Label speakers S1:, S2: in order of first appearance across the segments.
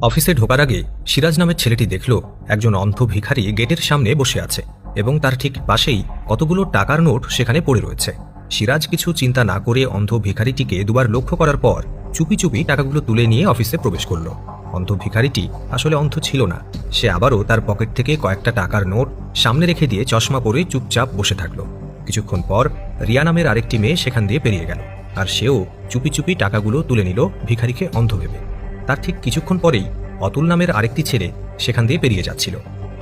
S1: অফিসে ঢোকার আগে সিরাজ নামের ছেলেটি দেখল একজন অন্ধ ভিখারি গেটের সামনে বসে আছে এবং তার ঠিক পাশেই কতগুলো টাকার নোট সেখানে পড়ে রয়েছে। সিরাজ কিছু চিন্তা না করে অন্ধ ভিখারিটিকে দুবার লক্ষ্য করার পর চুপি চুপি টাকাগুলো তুলে নিয়ে অফিসে প্রবেশ করল। অন্ধ ভিখারিটি আসলে অন্ধ ছিল না, সে আবারও তার পকেট থেকে কয়েকটা টাকার নোট সামনে রেখে দিয়ে চশমা পরে চুপচাপ বসে থাকলো। কিছুক্ষণ পর রিয়া নামের আরেকটি মেয়ে সেখান দিয়ে পেরিয়ে গেল, আর সেও চুপি চুপি টাকাগুলো তুলে নিল ভিখারিকে অন্ধ ভেবে। তার ঠিক কিছুক্ষণ পরেই অতুল নামের আরেকটি ছেলে সেখান দিয়ে পেরিয়ে যাচ্ছিল।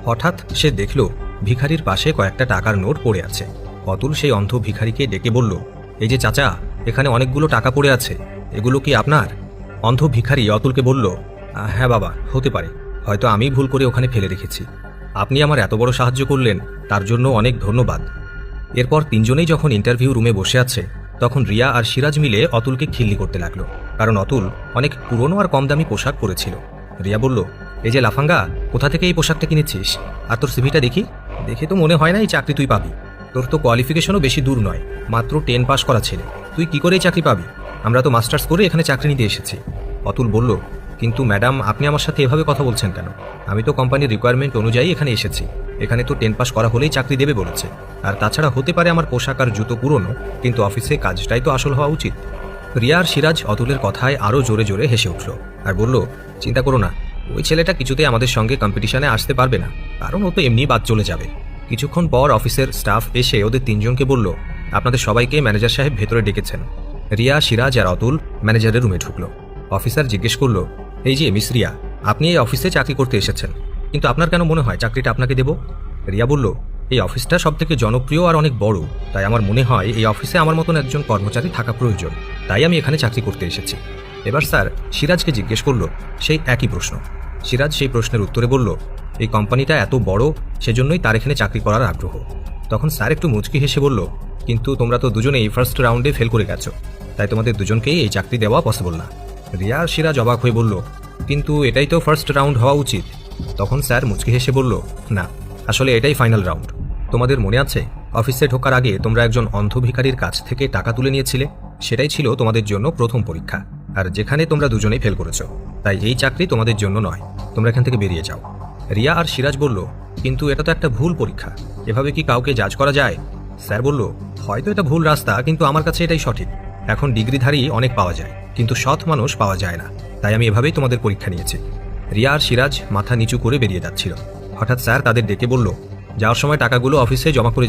S1: হঠাৎ সে দেখল ভিখারির পাশে কয়েকটা টাকার নোট পড়ে আছে। অতুল সেই অন্ধ ভিখারিকে ডেকে বলল, এই যে চাচা, এখানে অনেকগুলো টাকা পড়ে আছে, এগুলো কি আপনার? অন্ধ ভিখারি অতুলকে বলল, হ্যাঁ বাবা, হতে পারে, হয়তো আমি ভুল করে ওখানে ফেলে রেখেছি। আপনি আমার এত বড় সাহায্য করলেন, তার জন্য অনেক ধন্যবাদ। এরপর তিনজনেই যখন ইন্টারভিউ রুমে বসে আছে তখন রিয়া আর সিরাজ মিলে অতুলকে খিল্লি করতে লাগলো, কারণ অতুল অনেক পুরনো আর কম দামি পোশাক পরেছিল। রিয়া বলল, এই যে লাফাঙ্গা, কোথা থেকে এই পোশাকটা কিনেছিস? আর তোর সিভিটা দেখি, দেখে তো মনে হয় না এই চাকরি তুই পাবি। তোর তো কোয়ালিফিকেশনও বেশি দূর নয়, মাত্র 10 পাস করা ছেলে, তুই কি করে এই চাকরি পাবি? আমরা তো মাস্টার্স করে এখানে চাকরি নিতে এসেছি। অতুল বলল, কিন্তু ম্যাডাম, আপনি আমার সাথে এভাবে কথা বলছেন কেন? আমি তো কোম্পানির রিকোয়ারমেন্ট অনুযায়ী এখানে এসেছি, এখানে তো 10 পাস করা হলেই চাকরি দেবে বলেছে। আর তাছাড়া হতে পারে আমার পোশাক আর জুতো পুরনো, কিন্তু অফিসে কাজটাই তো আসল হওয়া উচিত। রিয়া আর সিরাজ অতুলের কথায় আরও জোরে জোরে হেসে উঠল আর বলল, চিন্তা করো না, ওই ছেলেটা কিছুতেই আমাদের সঙ্গে কম্পিটিশনে আসতে পারবে না, কারণ ও তো এমনি বাদ চলে যাবে। কিছুক্ষণ পর অফিসের স্টাফ এসে ওদের তিনজনকে বলল, আপনাদের সবাইকে ম্যানেজার সাহেব ভেতরে ডেকেছেন। রিয়া, সিরাজ আর অতুল ম্যানেজারের রুমে ঢুকলো। অফিসার জিজ্ঞেস করলো, এই যে মিস রিয়া, আপনি এই অফিসে চাকরি করতে এসেছেন, কিন্তু আপনার কেন মনে হয় চাকরিটা আপনাকে দেব? রিয়া বলল, এই অফিসটা সবথেকে জনপ্রিয় আর অনেক বড়, তাই আমার মনে হয় এই অফিসে আমার মতন একজন কর্মচারী থাকা প্রয়োজন, তাই আমি এখানে চাকরি করতে এসেছি। এবার স্যার সিরাজকে জিজ্ঞেস করলো সেই একই প্রশ্ন। সিরাজ সেই প্রশ্নের উত্তরে বলল, এই কোম্পানিটা এত বড়, সেজন্যই তার এখানে চাকরি করার আগ্রহ। তখন স্যার একটু মুচকি হেসে বলল, কিন্তু তোমরা তো দুজনেই ফার্স্ট রাউন্ডে ফেল করে গেছো, তাই তোমাদের দুজনকেই এই চাকরি দেওয়া পসিবল না। রিয়া আর সিরাজ অবাক হয়ে বলল, কিন্তু এটাই তো ফার্স্ট রাউন্ড হওয়া উচিত। তখন স্যার মুচকি হেসে বলল, না, আসলে এটাই ফাইনাল রাউন্ড। তোমাদের মনে আছে অফিসে ঢোকার আগে তোমরা একজন অন্ধ ভিখারির কাছ থেকে টাকা তুলে নিয়েছিলে? সেটাই ছিল তোমাদের জন্য প্রথম পরীক্ষা, আর যেখানে তোমরা দুজনেই ফেল করেছো, তাই এই চাকরি তোমাদের জন্য নয়, তোমরা এখান থেকে বেরিয়ে যাও। রিয়া আর সিরাজ বলল, কিন্তু এটা তো একটা ভুল পরীক্ষা, এভাবে কি কাউকে জাজ করা যায়? স্যার বলল, হয়তো এটা ভুল রাস্তা, কিন্তু আমার কাছে এটাই সঠিক। এখন ডিগ্রিধারী অনেক পাওয়া যায়, কিন্তু সৎ মানুষ পাওয়া যায় না, তাই আমি এভাবেই তোমাদের পরীক্ষা নিয়েছি। রিয়া আর সিরাজ মাথা নিচু করে বেরিয়ে যাচ্ছিল। হঠাৎ স্যার তাদের ডেকে বলল, যাওয়ার সময় টাকাগুলো অফিসে জমা করে